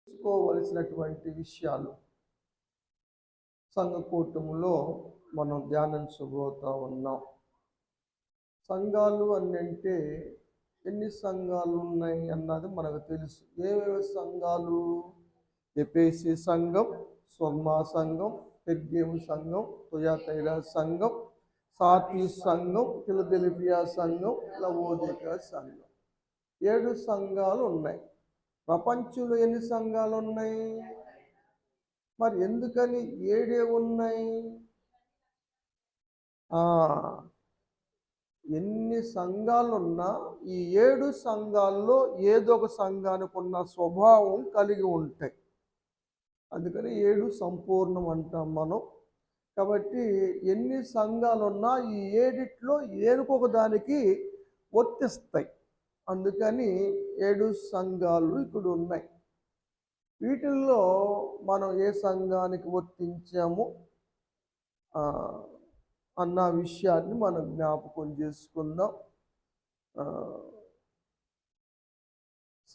తెలుసుకోవలసినటువంటి విషయాలు సంఘ కూటములో మనం ధ్యానించబోతా ఉన్నాం. సంఘాలు అని అంటే ఎన్ని సంఘాలు ఉన్నాయి అన్నది మనకు తెలుసు. ఏవేవి సంఘాలు? ఎఫెసీ సంఘం, స్వర్ణ సంఘం, పెర్గేము సంఘం, తుయతైరా సంఘం, సార్దీ సంఘం, ఫిలదెల్ఫియా సంఘం, లవోదికయ సంఘం. 7 సంఘాలు ఉన్నాయి. ప్రపంచంలో ఎన్ని సంఘాలు ఉన్నాయి? మరి ఎందుకని 7 ఉన్నాయి? ఎన్ని సంఘాలున్నా ఈ 7 సంఘాల్లో ఏదో ఒక సంఘానికి ఉన్న స్వభావం కలిగి ఉంటాయి. అందుకని 7 సంపూర్ణం అంటాం మనం. కాబట్టి ఎన్ని సంఘాలున్నా ఈ 7లో ఏనుకొక దానికి వర్తిస్తాయి. అందుకని 7 సంఘాలు ఇక్కడ ఉన్నాయి. వీటిల్లో మనం ఏ సంఘానికి వర్తించాము అన్న విషయాన్ని మనం జ్ఞాపకం చేసుకుందాం.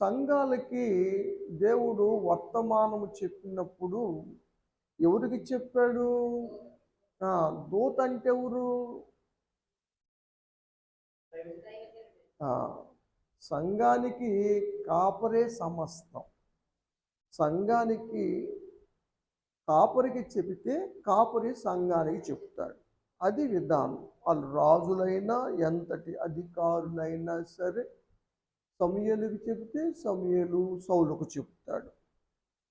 సంఘాలకి దేవుడు వర్తమానము చెప్పినప్పుడు ఎవరికి చెప్పాడు? దూత అంటే ఎవరు? సంఘానికి కాపరే సమస్తం. సంఘానికి కాపరికి చెబితే కాపరి సంఘానికి చెప్తాడు. అది విధానం. వాళ్ళు రాజులైనా ఎంతటి అధికారులైనా సరే సమూయేలుకి చెబితే సమూయేలు సౌలుకు చెప్తాడు.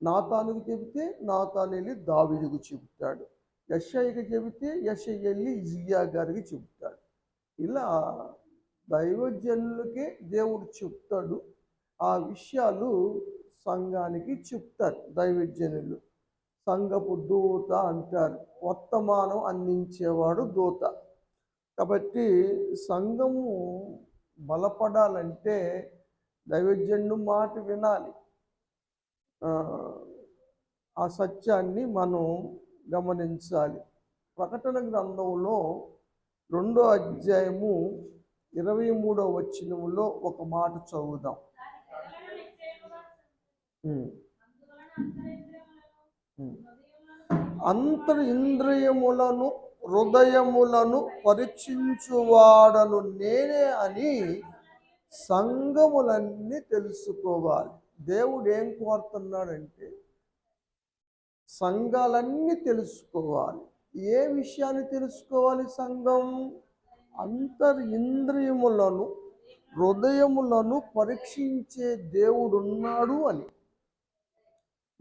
నాతానుకు చెబితే నాతాను దావీదుకు చెబుతాడు. యెషయాకి చెబితే యెషయా హిజ్కియా గారికి చెబుతాడు. ఇలా దైవజనులకే దేవుడు చెప్తాడు. ఆ విషయాలు సంఘానికి చెప్తారు దైవజనులు. సంఘపు దూత అంటారు. వర్తమానం అందించేవాడు దూత. కాబట్టి సంఘము బలపడాలంటే దైవజనుడు మాట వినాలి. ఆ సత్యాన్ని మనం గమనించాలి. ప్రకటన గ్రంథంలో 2వ అధ్యాయము 23వ వచనములో ఒక మాట చదువుదాం. అంతరింద్రియములను హృదయములను పరీక్షించువాడను నేనే అని సంఘములన్నీ తెలుసుకోవాలి. దేవుడు ఏం కోరుతున్నాడంటే సంఘాలన్నీ తెలుసుకోవాలి. ఏ విషయాన్ని తెలుసుకోవాలి? సంఘం అంతరింద్రియములను హృదయములను పరీక్షించే దేవుడున్నాడు అని.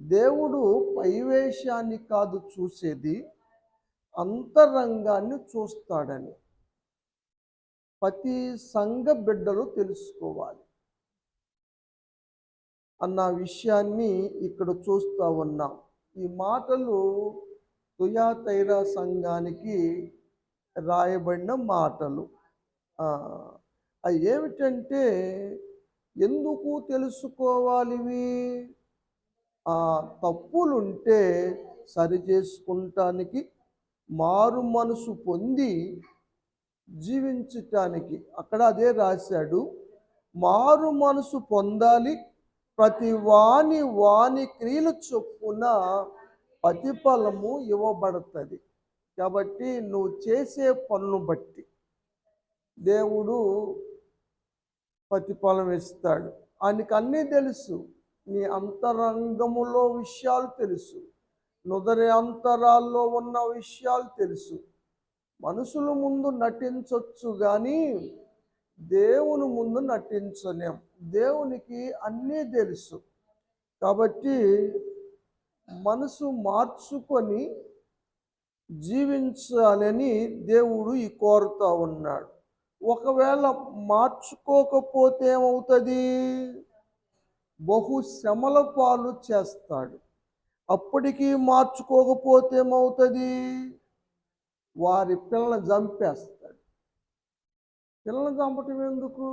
దేవుడు పైవేశాన్ని కాదు చూసేది, అంతరంగాన్ని చూస్తాడని ప్రతి సంఘ బిడ్డలు తెలుసుకోవాలి అన్న విషయాన్ని ఇక్కడ చూస్తూ ఉన్నాం. ఈ మాటలు తుయతైరా సంఘానికి రాయబడిన మాటలు. అవి ఏమిటంటే ఎందుకు తెలుసుకోవాలివి? తప్పులుంటే సరి చేసుకుంటానికి, మారు మనసు పొంది జీవించటానికి. అక్కడ అదే రాశాడు. మారు మనసు పొందాలి, ప్రతి వాని క్రియలు చొప్పున ప్రతిఫలము ఇవ్వబడుతుంది. కాబట్టి నువ్వు చేసే పనులు బట్టి దేవుడు ప్రతిఫలం ఇస్తాడు. ఆయనకు అన్నీ తెలుసు. నీ అంతరంగములో విషయాలు తెలుసు, నుదరి అంతరాల్లో ఉన్న విషయాలు తెలుసు. మనుషుల ముందు నటించవచ్చు కానీ దేవుని ముందు నటించలేం. దేవునికి అన్నీ తెలుసు. కాబట్టి మనసు మార్చుకొని జీవించాలని దేవుడు కోరుతూ ఉన్నాడు. ఒకవేళ మార్చుకోకపోతే ఏమవుతుంది? బహు శ్రమల పాలు చేస్తాడు. అప్పటికీ మార్చుకోకపోతే ఏమవుతుంది? వారి పిల్లల్ని చంపేస్తాడు. పిల్లల్ని చంపటం ఎందుకు?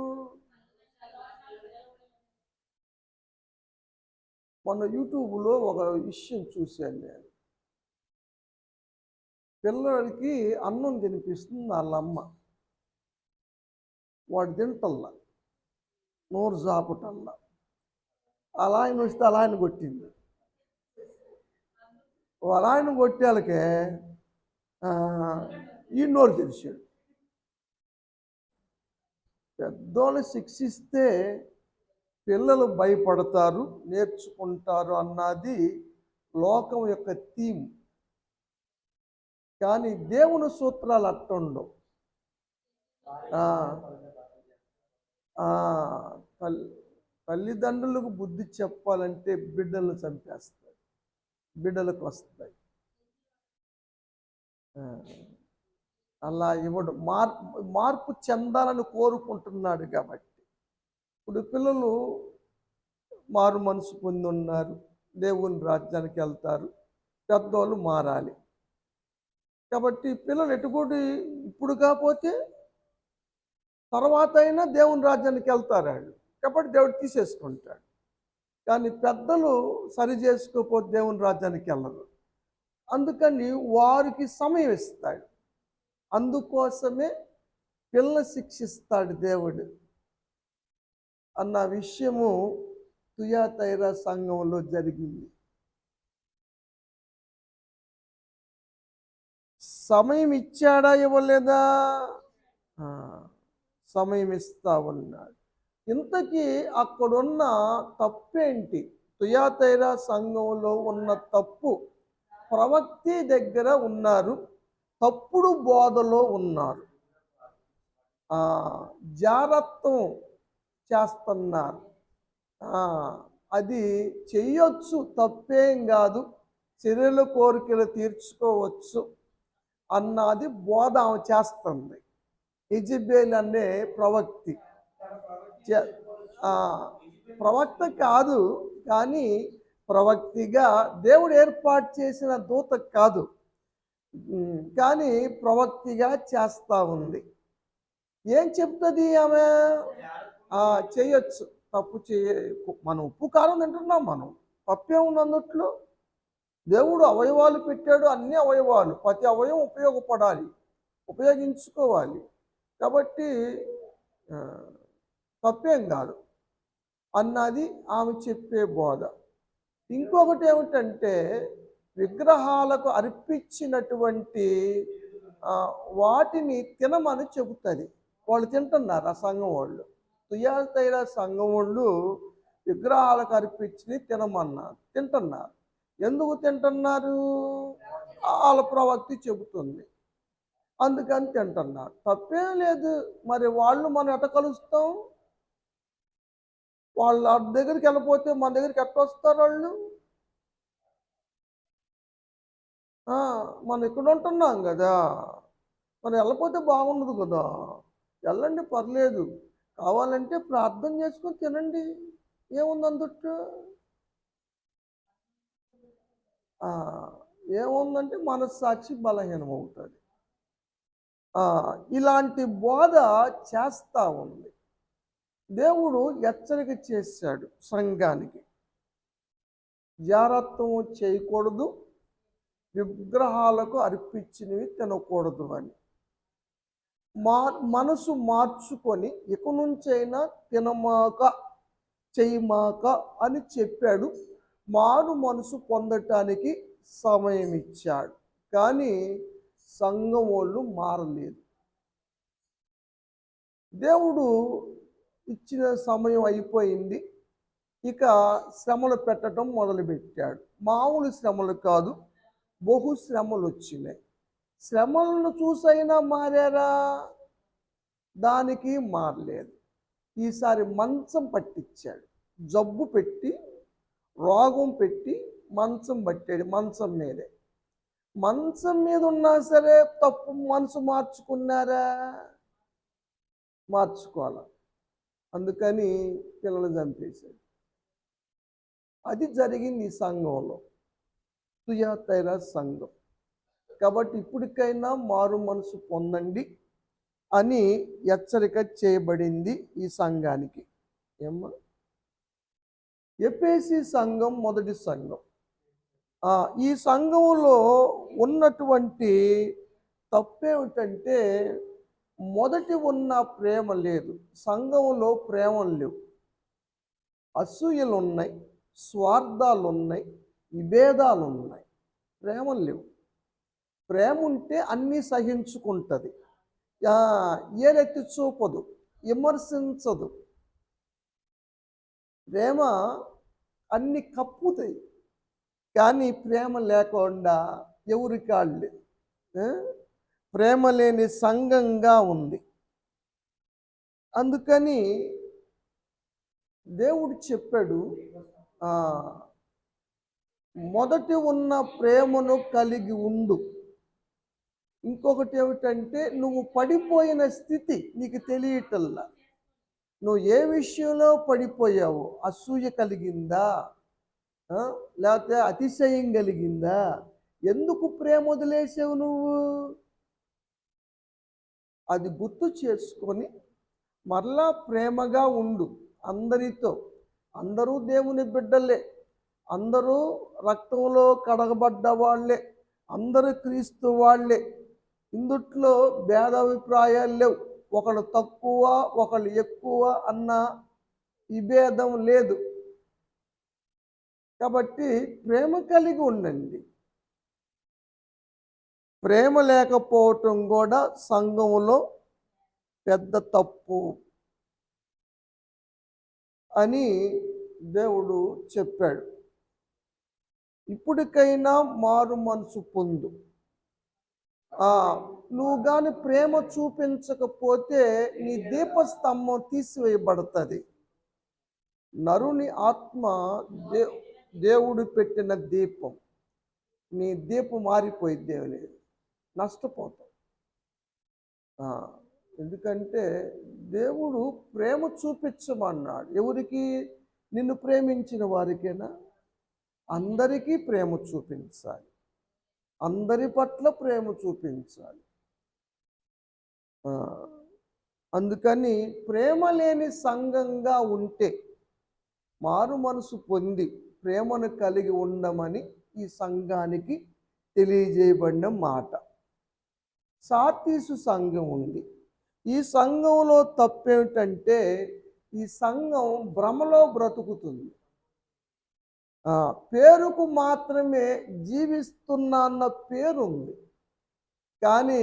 మొన్న యూట్యూబ్లో ఒక విషయం చూశాను నేను. పిల్లలకి అన్నం తినిపిస్తుంది వాళ్ళమ్మ. వాడు తింటల్లా, నోరు జాపటల్లా. అలా ఆయన వస్తే అలా ఆయన కొట్టింది. అలా ఆయన కొట్టాలకే ఈ నోరు తెరిచాడు. పెద్దోళ్ళు శిక్షిస్తే పిల్లలు భయపడతారు, నేర్చుకుంటారు అన్నది లోకం యొక్క థీమ్. కానీ దేవుని సూత్రాలు అట్టుండవు. తల్లిదండ్రులకు బుద్ధి చెప్పాలంటే బిడ్డలను చంపేస్తాయి, బిడ్డలకు వస్తాయి. అలా ఇవ్వడు. మార్పు చెందాలని కోరుకుంటున్నాడు కాబట్టి. ఇప్పుడు పిల్లలు మారు మనసు పొంది ఉన్నారు, దేవుని రాజ్యానికి వెళ్తారు, పెద్దోళ్ళు మారాలి. కాబట్టి పిల్లలు ఎటుకూడి ఇప్పుడు కాకపోతే తర్వాత అయినా దేవుని రాజ్యానికి వెళ్తారు వాళ్ళు. కాబట్టి దేవుడు తీసేసుకుంటాడు. కానీ పెద్దలు సరి చేసుకోకపోతే దేవుని రాజ్యానికి వెళ్ళరు. అందుకని వారికి సమయం ఇస్తాడు. అందుకోసమే పిల్లలు శిక్షిస్తాడు దేవుడు అన్న విషయము తుయాతైరా సంఘంలో జరిగింది. సమయం ఇచ్చాడా ఇవ్వలేదా? సమయం ఇస్తా ఉన్నాడు. ఇంతకీ అక్కడున్న తప్పేంటి? తుయాతైరా సంఘంలో ఉన్న తప్పు, ప్రవక్తి దగ్గర ఉన్నారు, తప్పుడు బోధలో ఉన్నారు, జారత్వం చేస్తున్నారు. అది చెయ్యొచ్చు, తప్పేం కాదు, శరీర కోరికలు తీర్చుకోవచ్చు అన్నది బోధ ఆమె చేస్తుంది. యెజెబెల్ అనే ప్రవక్తి, ప్రవక్త కాదు కానీ ప్రవక్తిగా దేవుడు ఏర్పాటు చేసిన దూత కాదు, కానీ ప్రవక్తిగా చేస్తూ ఉంది. ఏం చెప్తుంది ఆమె? చేయొచ్చు, తప్పు మనం ఉప్పు కారం తింటున్నాం, మనం తప్పే ఉంది అందుట్లో. దేవుడు అవయవాలు పెట్టాడు, అన్ని అవయవాలు, ప్రతి అవయవం ఉపయోగపడాలి, ఉపయోగించుకోవాలి. కాబట్టి తప్పేం కాదు అన్నది ఆమె చెప్పే బోధ. ఇంకొకటి ఏమిటంటే విగ్రహాలకు అర్పించినటువంటి వాటిని తినమని చెబుతుంది. వాళ్ళు తింటున్నారు, ఆ సంఘం వాళ్ళు, తుయాతైరా సంఘం వాళ్ళు విగ్రహాలకు అర్పించి తింటున్నారు. ఎందుకు తింటున్నారు? వాళ్ళ ప్రవక్తి చెబుతుంది, అందుకని తింటున్నారు. తప్పేం లేదు. మరి వాళ్ళు మనం ఎట్ట కలుస్తాం? వాళ్ళ దగ్గరికి వెళ్ళిపోతే మన దగ్గరికి ఎట్ట వస్తారు వాళ్ళు? మనం ఇక్కడ ఉంటున్నాం కదా, మనం వెళ్ళిపోతే బాగుండదు కదా. వెళ్ళండి, పర్లేదు, కావాలంటే ప్రార్థన చేసుకొని తినండి, ఏముంది అందుట్లో? ఏముందంటే మనస్సాక్షి బలహీనం అవుతుంది. ఇలాంటి బోధ చేస్తూ ఉంది. దేవుడు హెచ్చరిక చేశాడు సంఘానికి, జారత్వం చేయకూడదు, విగ్రహాలకు అర్పించినవి తినకూడదు అని. మనసు మార్చుకొని ఇక నుంచైనా తినమాక చేయమాక అని చెప్పాడు. మారు మనసు పొందటానికి సమయం ఇచ్చాడు. కానీ సంఘం వాళ్ళు మారలేదు. దేవుడు ఇచ్చిన సమయం అయిపోయింది, ఇక శ్రమలు పెట్టడం మొదలుపెట్టాడు. మామూలు శ్రమలు కాదు, బహు శ్రమలు వచ్చినాయి. శ్రమలను చూసైనా మారారా? దానికి మారలేదు. ఈసారి మంచం పట్టించాడు, జబ్బు పెట్టి, రోగం పెట్టి మంచం పట్టాడు. మంచం మీదే, మంచం మీద ఉన్నా సరే తప్పు మనసు మార్చుకున్నారా? మార్చుకోవాలి. అందుకని పిల్లలు చంపేశాడు. అది జరిగింది ఈ సంఘంలో, తుయాతైరా సంఘం. కాబట్టి ఇప్పటికైనా మారు మనసు పొందండి అని హెచ్చరిక చేయబడింది ఈ సంఘానికి. ఏమ్మా? ఎఫెసీ సంఘం మొదటి సంఘం. ఈ సంఘంలో ఉన్నటువంటి తప్పేమిటంటే మొదటి ఉన్న ప్రేమ లేదు. సంఘంలో ప్రేమలు లేవు. అసూయలు ఉన్నాయి, స్వార్థాలు ఉన్నాయి, విభేదాలు ఉన్నాయి. ప్రేమలు లేవు. ప్రేమ ఉంటే అన్నీ సహించుకుంటుంది, ఏలెత్తి చూపదు, విమర్శించదు. ప్రేమ అన్ని కప్పుతాయి. కానీ ప్రేమ లేకుండా ఎవరి కాళ్ళే ప్రేమ లేని సంఘంగా ఉంది. అందుకని దేవుడు చెప్పాడు, మొదటి ఉన్న ప్రేమను కలిగి ఉండు. ఇంకొకటి ఏమిటంటే, నువ్వు పడిపోయిన స్థితి నీకు తెలియటల్లా. నువ్వు ఏ విషయంలో పడిపోయావు? అసూయ కలిగిందా, లేకపోతే అతిశయం కలిగిందా? ఎందుకు ప్రేమ వదిలేసావు నువ్వు? అది గుర్తు చేసుకొని మరలా ప్రేమగా ఉండు అందరితో. అందరూ దేవుని బిడ్డలే, అందరూ రక్తంలో కడగబడ్డ వాళ్ళే, అందరూ క్రీస్తు వాళ్ళే. ఇందుట్లో భేదాభిప్రాయాలు లేవు. ఒకళ్ళు తక్కువ, ఒకళ్ళు ఎక్కువ అన్న విభేదం లేదు. కాబట్టి ప్రేమ కలిగి ఉండండి. ప్రేమ లేకపోవటం కూడా సంఘంలో పెద్ద తప్పు అని దేవుడు చెప్పాడు. ఇప్పటికైనా మారు మనసు పొందు. నువ్వు కానీ ప్రేమ చూపించకపోతే నీ దీపస్తంభం తీసివేయబడుతుంది. నరుని ఆత్మ దేవుడు పెట్టిన దీపం. నీ దీపం మారిపోయింది, దేవుని నష్టపోతావు. ఎందుకంటే దేవుడు ప్రేమ చూపించమన్నాడు. ఎవరికి? నిన్ను ప్రేమించిన వారికైనా అందరికీ ప్రేమ చూపించాలి, అందరి పట్ల ప్రేమ చూపించాలి. అందుకని ప్రేమ లేని సంఘంగా ఉంటే మారు మనసు పొంది ప్రేమను కలిగి ఉండమని ఈ సంఘానికి తెలియజేయబడిన మాట. సార్దీసు సంఘం ఉంది. ఈ సంఘంలో తప్పేమిటంటే, ఈ సంఘం భ్రమలో బ్రతుకుతుంది. పేరుకు మాత్రమే జీవిస్తున్నా అన్న పేరుంది, కానీ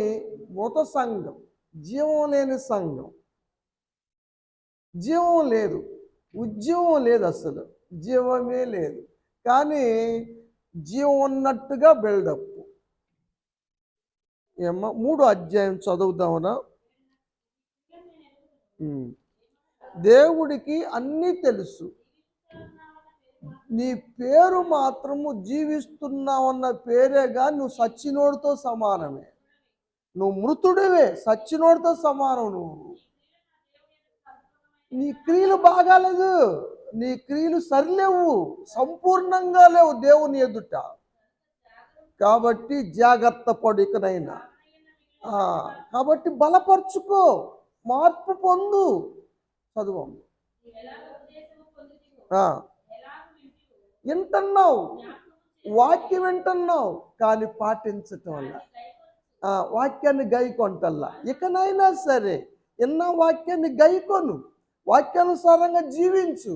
మృత సంఘం, జీవం లేని సంఘం. జీవం లేదు, ఉద్యమం లేదు, అసలు జీవమే లేదు. కానీ జీవం ఉన్నట్టుగా బిల్డప్. 3వ అధ్యాయం చదువుదామనా? దేవుడికి అన్నీ తెలుసు. నీ పేరు మాత్రము జీవిస్తున్నావన్న పేరేగా, నువ్వు సచ్చినోడితో సమానమే. నువ్వు మృతుడివే, సచ్చినోడితో సమానం. నువ్వు నీ క్రియలు బాగాలేదు, నీ క్రియలు సరిలేవు, సంపూర్ణంగా లేవు దేవుని ఎదుట. కాబట్టి జాగ్రత్త పడు ఇకనైనా. కాబట్టి బలపరుచుకో, మార్పు పొందు. చదువు. వింటున్నావు, వాక్యం వింటున్నావు, కానీ పాటించటం వల్ల వాక్యాన్ని గైకొంటల్లా. ఇకనైనా సరే ఎన్నో వాక్యాన్ని గైకొను, వాక్యానుసారంగా జీవించు.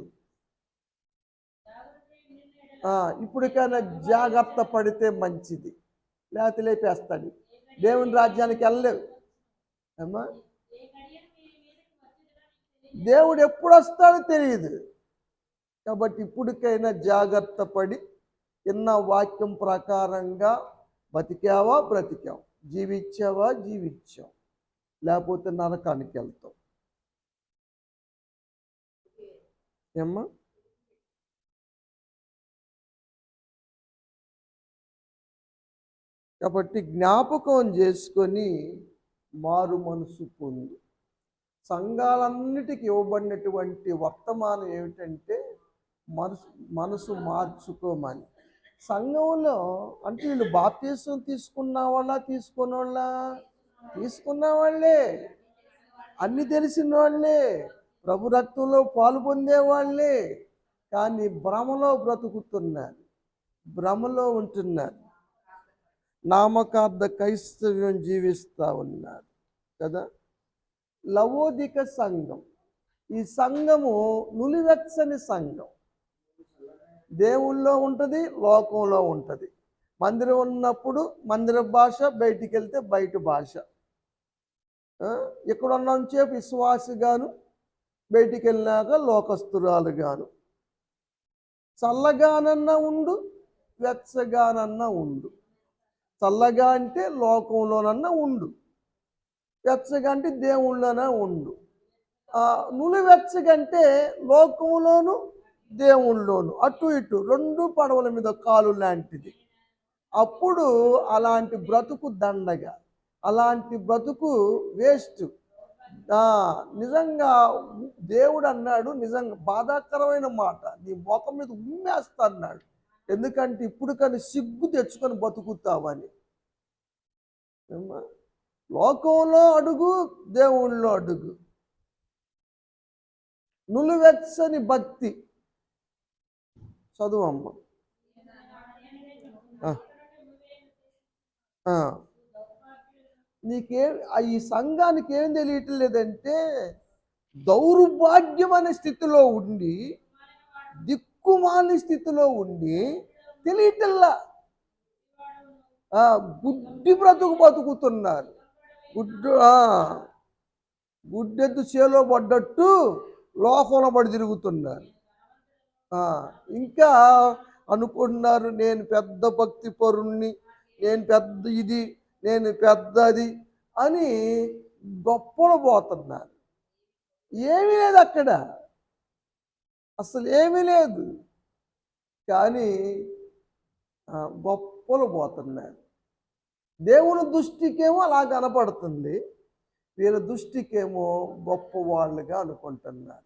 ఇప్పటికైనా జాగ్రత్త పడితే మంచిది, లేకపోతే లేపేస్తాడు. దేవుని రాజ్యానికి వెళ్ళలేవు అమ్మా. దేవుడు ఎప్పుడు వస్తాడో తెలియదు. కాబట్టి ఇప్పటికైనా జాగ్రత్త పడి ఎన్న వాక్యం ప్రకారంగా బ్రతికావా, జీవించావా, లేకపోతే నరకానికి వెళ్తావు. ఏమ్మా? కాబట్టి జ్ఞాపకం చేసుకొని మారు మనసు పొందు. సంఘాలన్నిటికీ ఇవ్వబడినటువంటి వర్తమానం ఏమిటంటే, మనసు మార్చుకోమని. సంఘంలో అంటే వీళ్ళు బాప్తీసం తీసుకున్న తీసుకున్న వాళ్ళే, అన్ని తెలిసిన వాళ్ళే, ప్రభు రక్తంలో పాలు పొందేవాళ్ళే, కానీ భ్రమలో బ్రతుకుతున్నారు, భ్రమలో ఉంటున్నారు, నామకార్థ క్రైస్తవ్యం జీవిస్తూ ఉన్నారు కదా. లవోదిక సంఘం ఈ సంఘము నులివెచ్చని సంఘం. దేవుల్లో ఉంటుంది, లోకంలో ఉంటుంది. మందిరం ఉన్నప్పుడు మందిర భాష, బయటికి వెళ్తే బయట భాష. ఇక్కడ ఉన్నంతసేపు విశ్వాసిగాను, బయటికి వెళ్ళినాక లోకస్తురాలుగాను. చల్లగానన్నా ఉండు, వెచ్చగానన్నా ఉండు. చల్లగా అంటే లోకంలోనన్నా ఉండు, వెచ్చగా అంటే దేవుళ్ళలోనే ఉండు. నులివెచ్చగంటే లోకంలోను దేవుళ్ళలోను, అటు ఇటు రెండు పడవల మీద కాలు లాంటిది. అప్పుడు అలాంటి బ్రతుకు దండగా, అలాంటి బ్రతుకు వేస్ట్. నిజంగా దేవుడు అన్నాడు, నిజంగా బాధాకరమైన మాట, నీ ముఖం మీద ఉమ్మేస్తా అన్నాడు. ఎందుకంటే ఇప్పుడు కానీ సిగ్గు తెచ్చుకొని బతుకుతావని. లోకంలో అడుగు, దేవుళ్ళలో అడుగు. నులివెచ్చని భక్తి. చదువమ్మ. ఈ సంఘానికి ఏం తెలియటం లేదంటే, దౌర్భాగ్యం అనే స్థితిలో ఉండి, దిక్కుమాలి స్థితిలో ఉండి తెలియటల్లా. గుడ్డి బ్రతుకు బతుకుతున్నారు. గుడ్డెద్దు చేలో పడ్డట్టు లోకంలో పడి తిరుగుతున్నారు. ఇంకా అనుకుంటున్నారు, నేను పెద్ద భక్తి పరుణ్ణి, నేను పెద్ద ఇది, నేను పెద్దది అని గొప్పలు పోతున్నారు. ఏమీ లేదు అక్కడ, అసలు ఏమీ లేదు. కానీ గొప్పలు పోతున్నారు. దేవుని దృష్టికేమో అలా కనపడుతుంది, వీళ్ళ దృష్టికేమో గొప్పవాళ్ళుగా అనుకుంటున్నారు.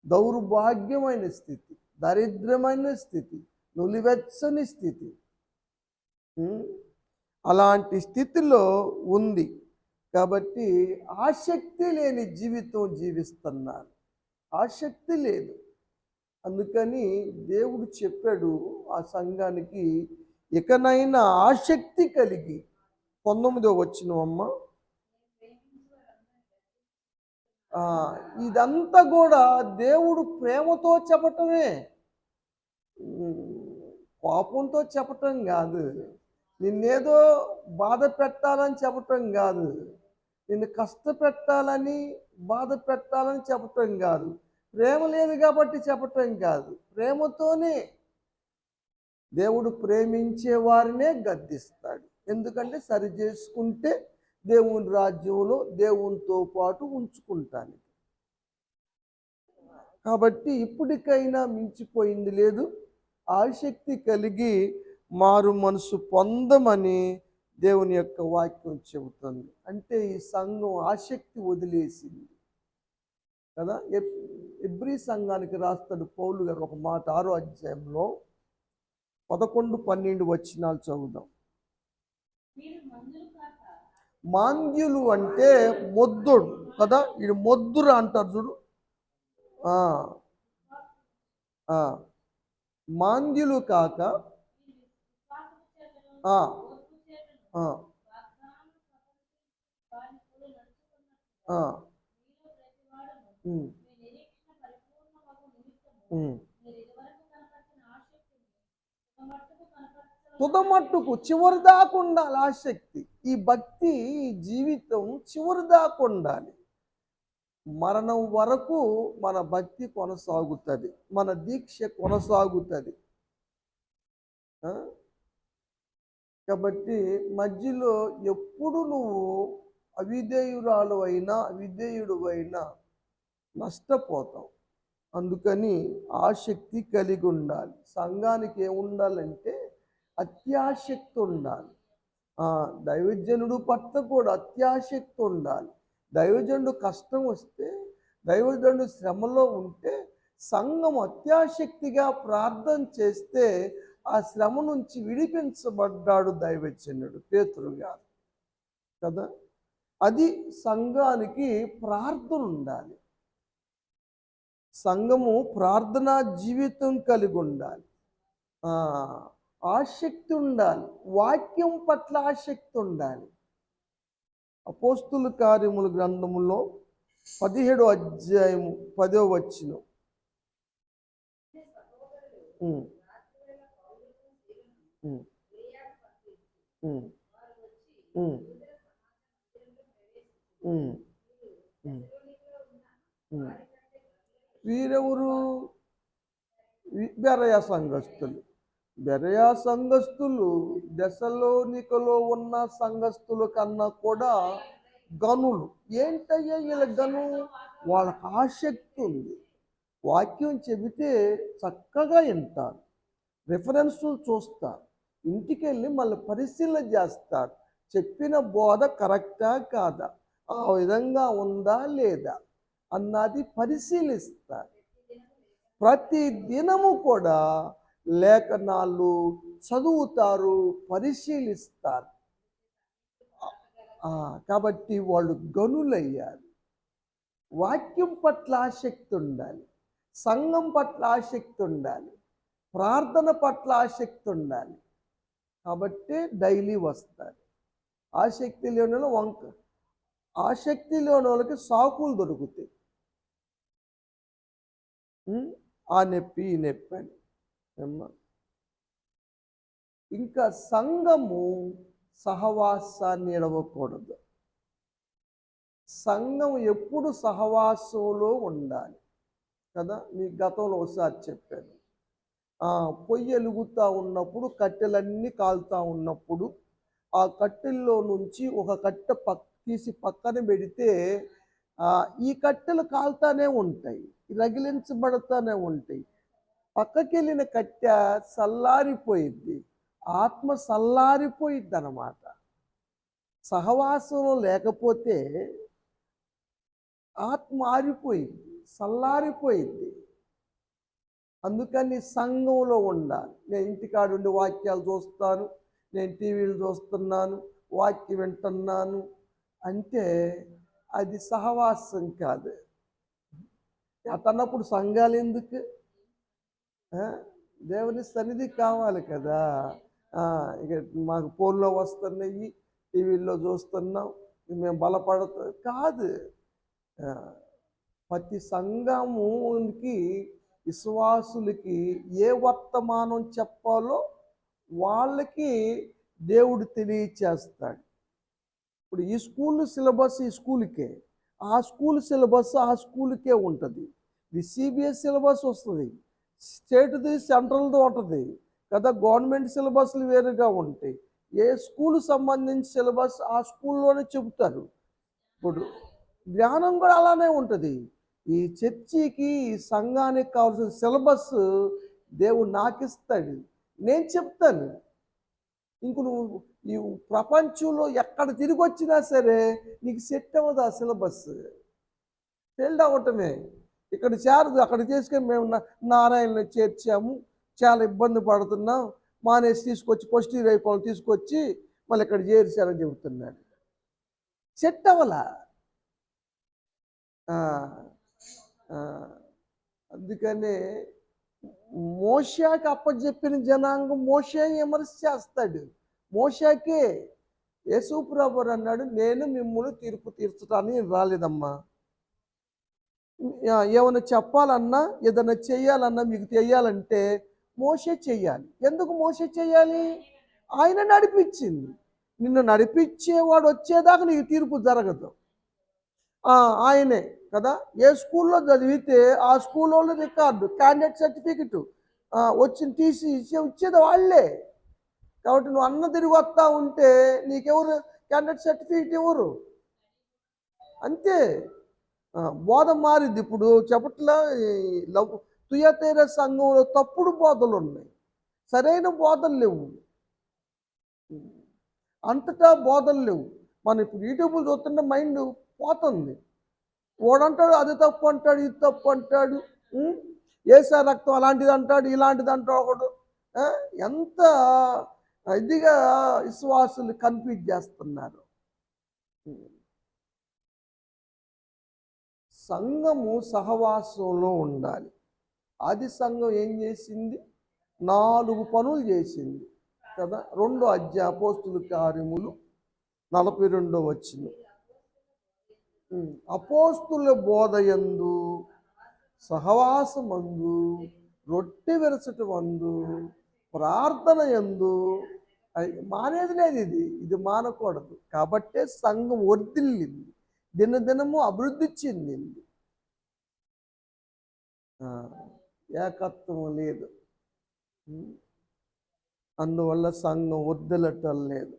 దౌర్భాగ్యమైన స్థితి, దరిద్రమైన స్థితి, నులివెచ్చని స్థితి. అలాంటి స్థితిలో ఉంది. కాబట్టి ఆసక్తి లేని జీవితం జీవిస్తున్నారు. ఆసక్తి లేదు. అందుకని దేవుడు చెప్పాడు ఆ సంఘానికి, ఇకనైనా ఆసక్తి కలిగి. 19వ వచనమమ్మ. ఇదంతా కూడా దేవుడు ప్రేమతో చెప్పటమే, కోపంతో చెప్పటం కాదు. నిన్నేదో బాధ పెట్టాలని చెప్పటం కాదు, నిన్ను కష్టపెట్టాలని బాధ పెట్టాలని చెప్పటం కాదు, ప్రేమ లేదు కాబట్టి చెప్పటం కాదు. ప్రేమతోనే. దేవుడు ప్రేమించే వారినే గద్దిస్తాడు. ఎందుకంటే సరి చేసుకుంటే దేవుని రాజ్యంలో దేవునితో పాటు ఉంచుకుంటాను. కాబట్టి ఇప్పటికైనా మించిపోయింది లేదు. ఆసక్తి కలిగి మారు మనసు పొందమని దేవుని యొక్క వాక్యం చెబుతుంది. అంటే ఈ సంఘం ఆసక్తి వదిలేసింది కదా. ఎబ్రీ సంఘానికి రాస్తాడు పౌలు గారు ఒక మాట, 6వ అధ్యాయంలో 11-12 వచనాలు చదువుదాం. మాంద్యులు అంటే మొద్దుడు కదా, ఇది మొద్దురు అంటారు చూడు. మాంద్యులు కాక తుదమట్టుకు చివరి దాకా ఉండాలి ఆసక్తి. ఈ భక్తి, ఈ జీవితం చివరి దాకా ఉండాలి. మరణం వరకు మన భక్తి కొనసాగుతుంది, మన దీక్ష కొనసాగుతుంది. కాబట్టి మధ్యలో ఎప్పుడు నువ్వు అవిధేయురాలు అయినా అవిధేయుడు అయినా నష్టపోతావు. అందుకని ఆసక్తి కలిగి ఉండాలి. సంఘానికి ఏముండాలంటే అత్యాసక్తి ఉండాలి. దైవజనుడు పట్ల కూడా అత్యాసక్తి ఉండాలి. దైవజనుడు కష్టం వస్తే, దైవజనుడు శ్రమలో ఉంటే సంఘం అత్యాసక్తిగా ప్రార్థన చేస్తే ఆ శ్రమ నుంచి విడిపించబడ్డాడు దైవజనుడు పేతురు గారు కదా. అది సంఘానికి ప్రార్థన ఉండాలి. సంఘము ప్రార్థనా జీవితం కలిగి ఉండాలి. ఆసక్తి ఉండాలి. వాక్యం పట్ల ఆసక్తి ఉండాలి. అపోస్తుల కార్యముల గ్రంథములో 17 అధ్యాయము 10వ వచనం. ఉమ్, ఉమ్, ఉమ్, ఉమ్, ఉమ్, ఉమ్, ఉమ్. వీరెవరు? బెరయా సంఘస్థులు. బెరయా సంఘస్థులు దెసలోనికలో ఉన్న సంఘస్థుల కన్నా కూడా గనులు. ఏంటయ్యా వీళ్ళ గను? వాళ్ళకి ఆసక్తి ఉంది. వాక్యం చెబితే చక్కగా వింటారు, రిఫరెన్స్లు చూస్తారు, ఇంటికి వెళ్ళి మళ్ళీ పరిశీలన చేస్తారు. చెప్పిన బోధ కరెక్టా కాదా, ఆ విధంగా ఉందా లేదా అన్నది పరిశీలిస్తారు. ప్రతి దినము కూడా లేఖనాలు చదువుతారు, పరిశీలిస్తారు. కాబట్టి వాళ్ళు గనులయ్యారు. వాక్యం పట్ల ఆసక్తి ఉండాలి, సంఘం పట్ల ఆసక్తి ఉండాలి, ప్రార్థన పట్ల ఆసక్తి ఉండాలి. కాబట్టి డైలీ వస్తారు. ఆసక్తి లేని ఆసక్తి లేని వాళ్ళకి సాకులు దొరుకుతాయి. ఆ నొప్పి ఈ నొప్పి అని. ఇంకా సంఘము సహవాసాన్ని ఎడవకూడదు. సంఘం ఎప్పుడు సహవాసంలో ఉండాలి కదా. మీ గతంలో ఒకసారి చెప్పాను. పొయ్యి ఎలుగుతూ ఉన్నప్పుడు, కట్టెలన్నీ కాలుతూ ఉన్నప్పుడు, ఆ కట్టెల్లో నుంచి ఒక కట్టె తీసి పక్కన పెడితే ఈ కట్టెలు కాలుతానే ఉంటాయి, రగిలించబడుతూనే ఉంటాయి. పక్కకెళ్ళిన కట్టె చల్లారిపోయింది, ఆత్మ చల్లారిపోయిద్ది అన్నమాట. సహవాసంలో లేకపోతే ఆత్మ ఆరిపోయింది, చల్లారిపోయింది. అందుకని సంఘంలో ఉండాలి. నేను ఇంటికాడుండి వాక్యాలు చూస్తాను, నేను టీవీలు చూస్తున్నాను, వాక్యం వింటున్నాను అంటే అది సహవాసం కాదు. అతన్నప్పుడు సంఘాలు ఎందుకు? దేవుని సన్నిధి కావాలి కదా. ఇక మాకు ఫోన్లో వస్తున్నాయి, టీవీల్లో చూస్తున్నాం, మేము బలపడతాం కాదు. ప్రతి సంఘముకి, విశ్వాసులకి ఏ వర్తమానం చెప్పాలో వాళ్ళకి దేవుడు తెలియచేస్తాడు. ఇప్పుడు ఈ స్కూల్ సిలబస్ ఈ స్కూల్కే, ఆ స్కూల్ సిలబస్ ఆ స్కూల్కే ఉంటుంది. ఇది సిబిఎస్ సిలబస్ వస్తుంది, స్టేట్ది సెంట్రల్ది ఉంటుంది కదా. గవర్నమెంట్ సిలబస్లు వేరుగా ఉంటాయి. ఏ స్కూల్ సంబంధించి సిలబస్ ఆ స్కూల్లోనే చెబుతారు. ఇప్పుడు జ్ఞానం కూడా అలానే ఉంటుంది. ఈ చర్చికి, ఈ సంఘానికి కావాల్సిన సిలబస్ దేవుడు నాకు ఇస్తాడు, నేను చెప్తాను. ఇంక నువ్వు ఈ ప్రపంచంలో ఎక్కడ తిరిగి వచ్చినా సరే నీకు సెట్ అవ్వదు ఆ సిలబస్. ఫెయిల్డ్ అవ్వటమే. ఇక్కడ చేరదు. అక్కడ చేసుకొని మేము నారాయణలో చేర్చాము, చాలా ఇబ్బంది పడుతున్నాం, మానేసి తీసుకొచ్చి ఫస్ట్ ఇయర్ అయిపోవాలి తీసుకొచ్చి మళ్ళీ ఇక్కడ చేర్చారని చెబుతున్నాడు. సెట్ అవ్వలా. అందుకనే మోషేకి అప్పచెప్పిన జనాంగం మోషే విమర్శ చేస్తాడు. మోషేకే యేసు ప్రభువు అన్నాడు, నేను మిమ్మల్ని తీర్పు తీర్చడానికి రాలేదమ్మా. ఏమైనా చెప్పాలన్నా, ఏదైనా చెయ్యాలన్నా మీకు తెలియాలంటే మోషే చెయ్యాలి. ఎందుకు మోషే చెయ్యాలి? ఆయన నడిపించింది. నిన్ను నడిపించేవాడు వచ్చేదాకా నీకు తీర్పు జరగదు. ఆయనే కదా. ఏ స్కూల్లో చదివితే ఆ స్కూల్లో రికార్డు, క్యాండిడేట్ సర్టిఫికెట్ వచ్చిన తీసి ఇచ్చేది వాళ్ళే. కాబట్టి నువ్వు అన్న తిరిగి వస్తూ ఉంటే నీకెవరు క్యాండిడేట్ సర్టిఫికెట్ ఎవరు? అంతే. బోధ మారింది. ఇప్పుడు చెప్పట్లా, తుయతైర సంఘంలో తప్పుడు బోధలు ఉన్నాయి, సరైన బోధలు లేవు, అంతటా బోధలు లేవు. మనం ఇప్పుడు యూట్యూబ్లో చూస్తుంటే మైండ్ పోతుంది. ఓడంటాడు అది తప్పు అంటాడు, ఇది తప్పు అంటాడు, ఏసా రక్తం అలాంటిది అంటాడు, ఇలాంటిది అంటాడు ఒకడు. ఎంత ఇదిగా విశ్వాసులు కన్ఫ్యూజ్ చేస్తున్నారు. సంఘము సహవాసంలో ఉండాలి. ఆది సంఘం ఏం చేసింది? 4 పనులు చేసింది కదా. 2 అపోస్తుల కార్యములు 42వ వచనం. అపోస్తుల బోధయందు, సహవాసమందు, రొట్టె విరచట మందు, ప్రార్థన యందు మానేది లేదు. ఇది మానకూడదు. కాబట్టే సంఘం వర్ధిల్లింది, దినదినము అభివృద్ధి చెందింది. ఏకత్వం లేదు, అందువల్ల సంఘం వర్ధిల్లటం లేదు.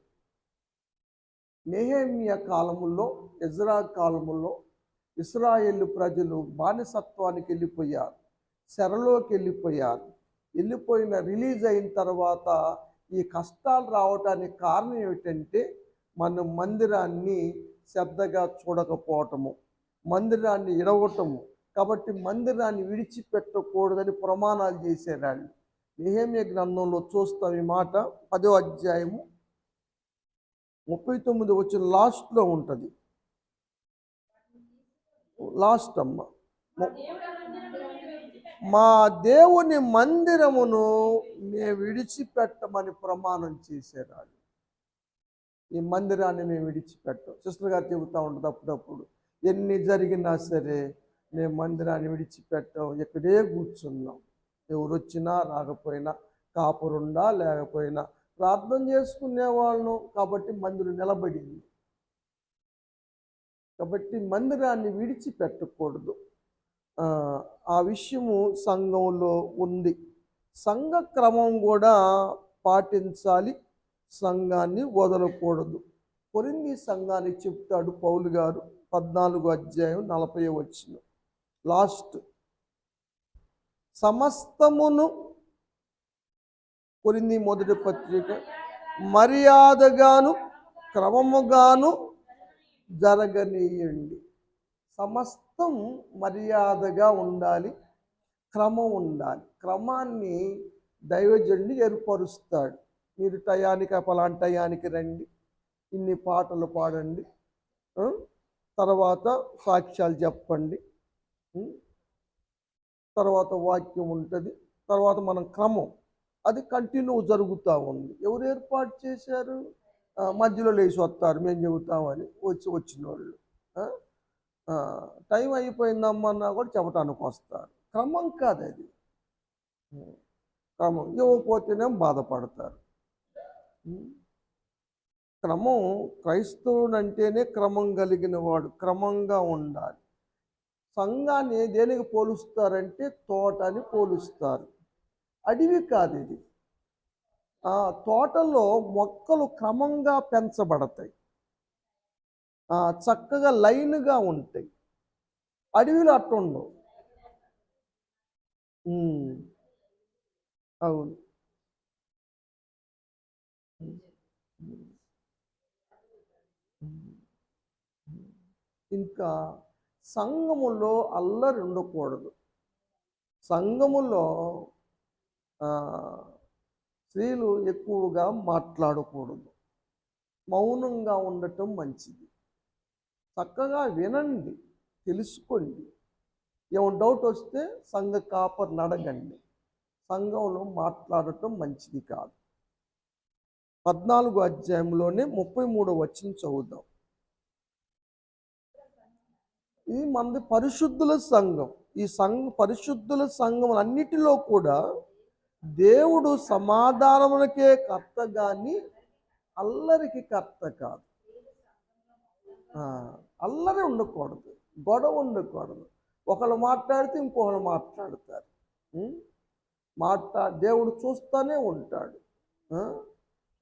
నెహెమ్యా కాలములో, ఎజ్రా కాలములో ఇశ్రాయేలు ప్రజలు బానిసత్వానికి వెళ్ళిపోయారు, చెరలోకి వెళ్ళిపోయారు. రిలీజ్ అయిన తర్వాత ఈ కష్టాలు రావటానికి కారణం ఏమిటంటే మనం మందిరాన్ని శ్రద్ధగా చూడకపోవటము, మందిరాన్ని ఇడవటము. కాబట్టి మందిరాన్ని విడిచిపెట్టకూడదని ప్రమాణాలు చేసేవాళ్ళు. నెహెమ్యా గ్రంథంలో చూస్తాం ఈ మాట. 10వ అధ్యాయము 39 వచ్చిన లాస్ట్లో ఉంటుంది. లాస్ట్ అమ్మ, మా దేవుని మందిరమును మేము విడిచిపెట్టమని ప్రమాణం చేసేవాళ్ళు. ఈ మందిరాన్ని మేము విడిచిపెట్టాం. సిస్టర్ గారు చెబుతూ ఉంటుంది అప్పుడప్పుడు, ఎన్ని జరిగినా సరే మేము మందిరాన్ని విడిచిపెట్టాం, ఇక్కడే కూర్చున్నాం. ఎవరు వచ్చినా రాకపోయినా, కాపురుండా లేకపోయినా ప్రార్థన చేసుకునేవాళ్ళను. కాబట్టి మందిరం నిలబడింది. కాబట్టి మందిరాన్ని విడిచిపెట్టకూడదు. ఆ విషయము సంఘంలో ఉంది. సంఘ క్రమం కూడా పాటించాలి, సంఘాన్ని వదలకూడదు. కొరింథీ సంఘానికి చెప్తాడు పౌలు గారు, 14వ అధ్యాయం 40వ వచనం లాస్ట్. సమస్తమును, కొరింథీ మొదటి పత్రిక, మర్యాదగాను క్రమముగాను జరగనీయండి. సమస్తం మర్యాదగా ఉండాలి, క్రమం ఉండాలి. క్రమాన్ని దైవజనుడు ఏర్పరుస్తాడు. మీరు టయానికి పలాంటి టయానికి రండి, ఇన్ని పాటలు పాడండి, తర్వాత సాక్ష్యాలు చెప్పండి, తర్వాత వాక్యం ఉంటుంది, తర్వాత మనం క్రమం అది కంటిన్యూ జరుగుతూ ఉంది. ఎవరు ఏర్పాటు చేశారు? మధ్యలో లేచి వస్తారు, మేము చెబుతామని వచ్చిన వాళ్ళు. టైం అయిపోయిందమ్మన్నా కూడా చెప్పటానికి వస్తారు. క్రమం కాదు అది. క్రమం ఇవ్వకపోతేనే బాధపడతారు. క్రమం, క్రైస్తవుడు అంటేనే క్రమం కలిగిన వాడు, క్రమంగా ఉండాలి. సంఘాన్ని దేనికి పోలుస్తారంటే తోటని పోలుస్తారు. అడవి కాదు ఇది. ఆ తోటలో మొక్కలు క్రమంగా పెంచబడతాయి, చక్కగా లైన్గా ఉంటాయి. అడవిలో అట్టుండవు. అవును. ఇంకా సంఘములో అల్లరి ఉండకూడదు. సంఘములో స్త్రీలు ఎక్కువగా మాట్లాడకూడదు, మౌనంగా ఉండటం మంచిది. చక్కగా వినండి, తెలుసుకోండి. ఏమైనా డౌట్ వస్తే సంఘ కాపర్ని అడగండి. సంఘంలో మాట్లాడటం మంచిది కాదు. 14వ అధ్యాయంలోనే 33వ వచనం చదువుదాం. ఇది మనది పరిశుద్ధుల సంఘం. ఈ పరిశుద్ధుల సంఘం అన్నిటిలో కూడా దేవుడు సమాధానమునకే కర్త కానీ అల్లరికి కర్త కాదు. అల్లరి ఉండకూడదు, గొడవ ఉండకూడదు. ఒకళ్ళు మాట్లాడితే ఇంకొకళ్ళు మాట్లాడతారు. దేవుడు చూస్తూనే ఉంటాడు.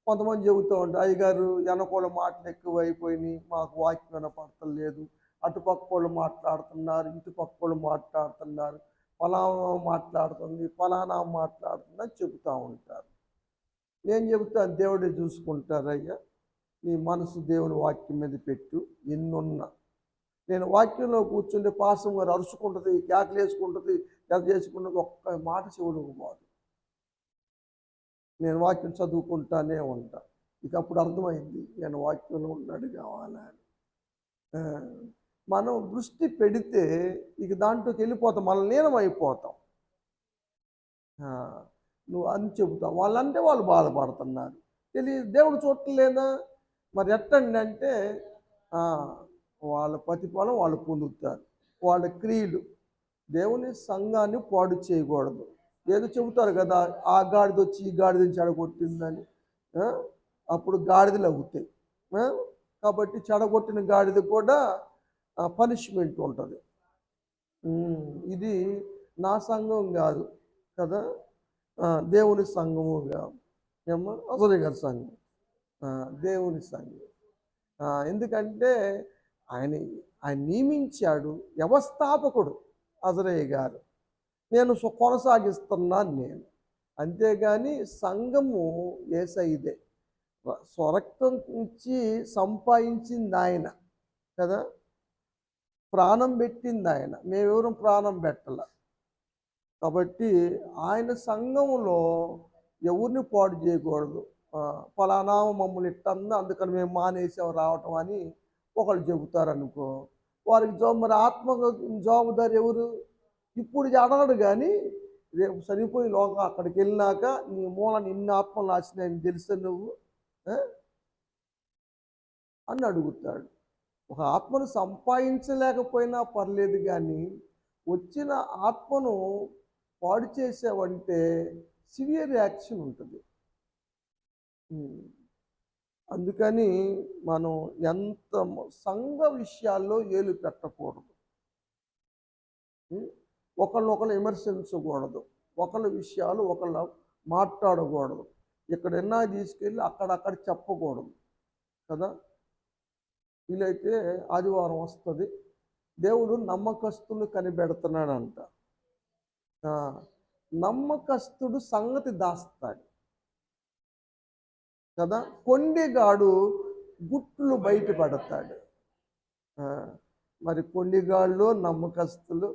కొంతమంది చెబుతూ ఉంటారు, అయ్యగారు వెనకోళ్ళ మాటలు ఎక్కువ అయిపోయినాయి, మాకు వాక్యం వినపడతలేదు, అటుపక్క వాళ్ళు మాట్లాడుతున్నారు, ఇటుపక్క వాళ్ళు మాట్లాడుతున్నారు, ఫలానా మాట్లాడుతుంది, ఫలానా మాట్లాడుతుంది అని చెబుతూ ఉంటారు. నేను చెబుతాను, దేవుడే చూసుకుంటారయ్యా, నీ మనసు దేవుని వాక్యం మీద పెట్టు. ఎన్నున్నా నేను వాక్యంలో కూర్చుంటే పాసం గారు అరుచుకుంటుంది, కేకలు వేసుకుంటుంది, ఎలా చేసుకుంటుంది, ఒక్క మాట చెవులకు పోదు. నేను వాక్యం చదువుకుంటానే ఉంటా. ఇక అప్పుడు అర్థమైంది నేను వాక్యంలో ఉన్నాడు కావాలని. మనం దృష్టి పెడితే ఇక దాంట్లోకి వెళ్ళిపోతాం, మనం లీనమైపోతాం. నువ్వు అని చెబుతావు, వాళ్ళంటే వాళ్ళు బాధపడుతున్నారు, తెలియదు దేవుడు చూడలేదా? మరి ఎట్టండి అంటే వాళ్ళ ప్రతిఫలం వాళ్ళు పొందుతారు. వాళ్ళ క్రియలు. దేవుని సంఘాన్ని పాడు చేయకూడదు. ఏదో చెబుతారు కదా, ఆ గాడిద వచ్చి ఈ గాడిదని చెడగొట్టిందని. ఆ? అప్పుడు గాడిదలు అవుతాయి. ఆ? కాబట్టి చెడగొట్టిన గాడిద కూడా పనిష్మెంట్ ఉంటుంది. ఇది నా సంఘం కాదు కదా, దేవుని సంఘము కాదు. ఏమ్మా అసలు గారి సంఘం, దేవుని సంఘం. ఎందుకంటే ఆయన ఆయన నియమించాడు, వ్యవస్థాపకుడు అజరయ్య గారు. నేను కొనసాగిస్తున్నాను నేను. అంతేగాని సంఘము యేసయ్యదే. స్వరక్తం ఇచ్చి సంపాదించింది ఆయన కదా, ప్రాణం పెట్టింది ఆయన, మేమెవరూ ప్రాణం పెట్టాల. కాబట్టి ఆయన సంఘములో ఎవరిని పాడు చేయకూడదు. ఫలానా మమ్మల్ని ఇట్టందా అందుకని మేము మానేసాం రావటం అని ఒకళ్ళు చెబుతారనుకో, వారికి మరి ఆత్మ జవాబుదారు ఎవరు? ఇప్పుడు అడగడు, కానీ రేపు చనిపోయి లోకం అక్కడికి వెళ్ళినాక నీ మూలని ఇన్ని ఆత్మలు నాశనాయని తెలుసా నువ్వు అని అడుగుతాడు. ఒక ఆత్మను సంపాదించలేకపోయినా పర్లేదు, కానీ వచ్చిన ఆత్మను పాడు చేసావంటే సివియర్ యాక్షన్ ఉంటుంది. అందుకని మనం ఎంత సంఘ విషయాల్లో ఏలు పెట్టకూడదు, ఒకళ్ళొకళ్ళు విమర్శించకూడదు, ఒకళ్ళ విషయాలు ఒకళ్ళ మాట్లాడకూడదు, ఎక్కడైనా తీసుకెళ్ళి అక్కడక్కడ చెప్పకూడదు కదా. వీలైతే ఆదివారం వస్తుంది, దేవుడు నమ్మకస్తులు కనిపెడుతున్నాడంట. నమ్మకస్తుడు సంగతి దాస్తాడు కదా, కొండిగాడు గుట్లు బయట పడతాడు. మరి కొండిగాళ్ళు నమ్మకస్తులు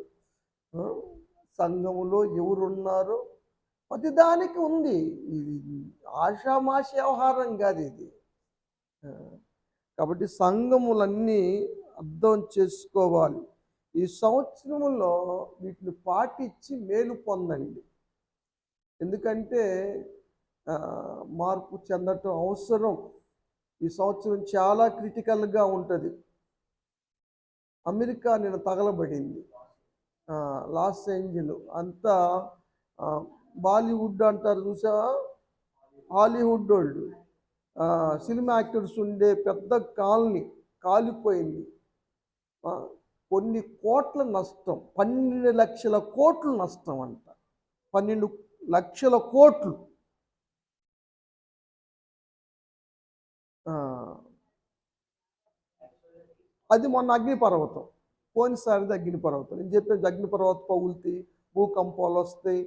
సంఘములో ఎవరున్నారో ప్రతిదానికి ఉంది. ఇది ఆషామాష వ్యవహారం కాదు ఇది. కాబట్టి సంఘములన్నీ అర్థం చేసుకోవాలి. ఈ సంవత్సరంలో వీటిని పాటించి మేలు పొందండి. ఎందుకంటే మార్పు చెందటం అవసరం. ఈ సంవత్సరం చాలా క్రిటికల్గా ఉంటుంది. అమెరికా నేను తగలబడింది, లాస్ ఏంజల్స్ అంతా బాలీవుడ్ అంటారు చూసావా, హాలీవుడ్ వాళ్ళు సినిమా యాక్టర్స్ ఉండే పెద్ద కాలనీ కాలిపోయింది. కొన్ని కోట్ల నష్టం, 12 లక్షల కోట్లు నష్టం అంట. 12 లక్షల కోట్లు. అది మొన్న అగ్నిపర్వతం, పోయినసారిది అగ్నిపర్వతం. నేను చెప్పేది అగ్నిపర్వత పగులుతాయి, భూకంపాలు వస్తాయి.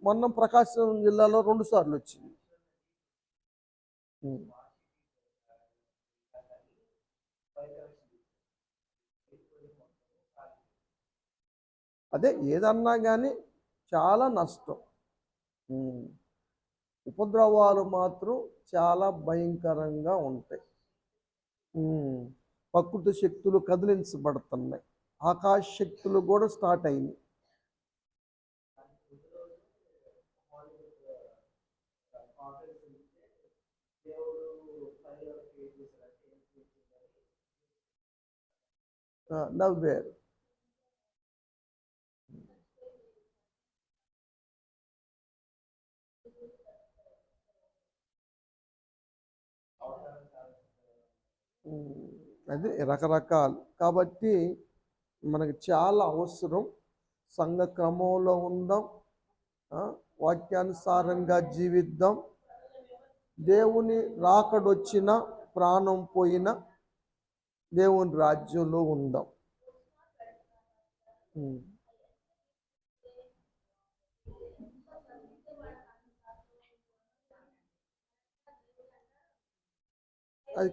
మొన్న ప్రకాశం జిల్లాలో 2 సార్లు వచ్చింది. అదే ఏదన్నా కానీ చాలా నష్టం. ఉపద్రవాలు మాత్రం చాలా భయంకరంగా ఉంటాయి. ప్రకృతి శక్తులు కదిలించబడుతున్నాయి, ఆకాశ శక్తులు కూడా స్టార్ట్ అయినాయి. నవ్వారు. అది రకరకాలు. కాబట్టి మనకి చాలా అవసరం సంఘ క్రమంలో ఉందాం, వాక్యానుసారంగా జీవిద్దాం. దేవుని రాకడొచ్చిన ప్రాణం పోయిన దేవుని రాజ్యంలో ఉందాం. అది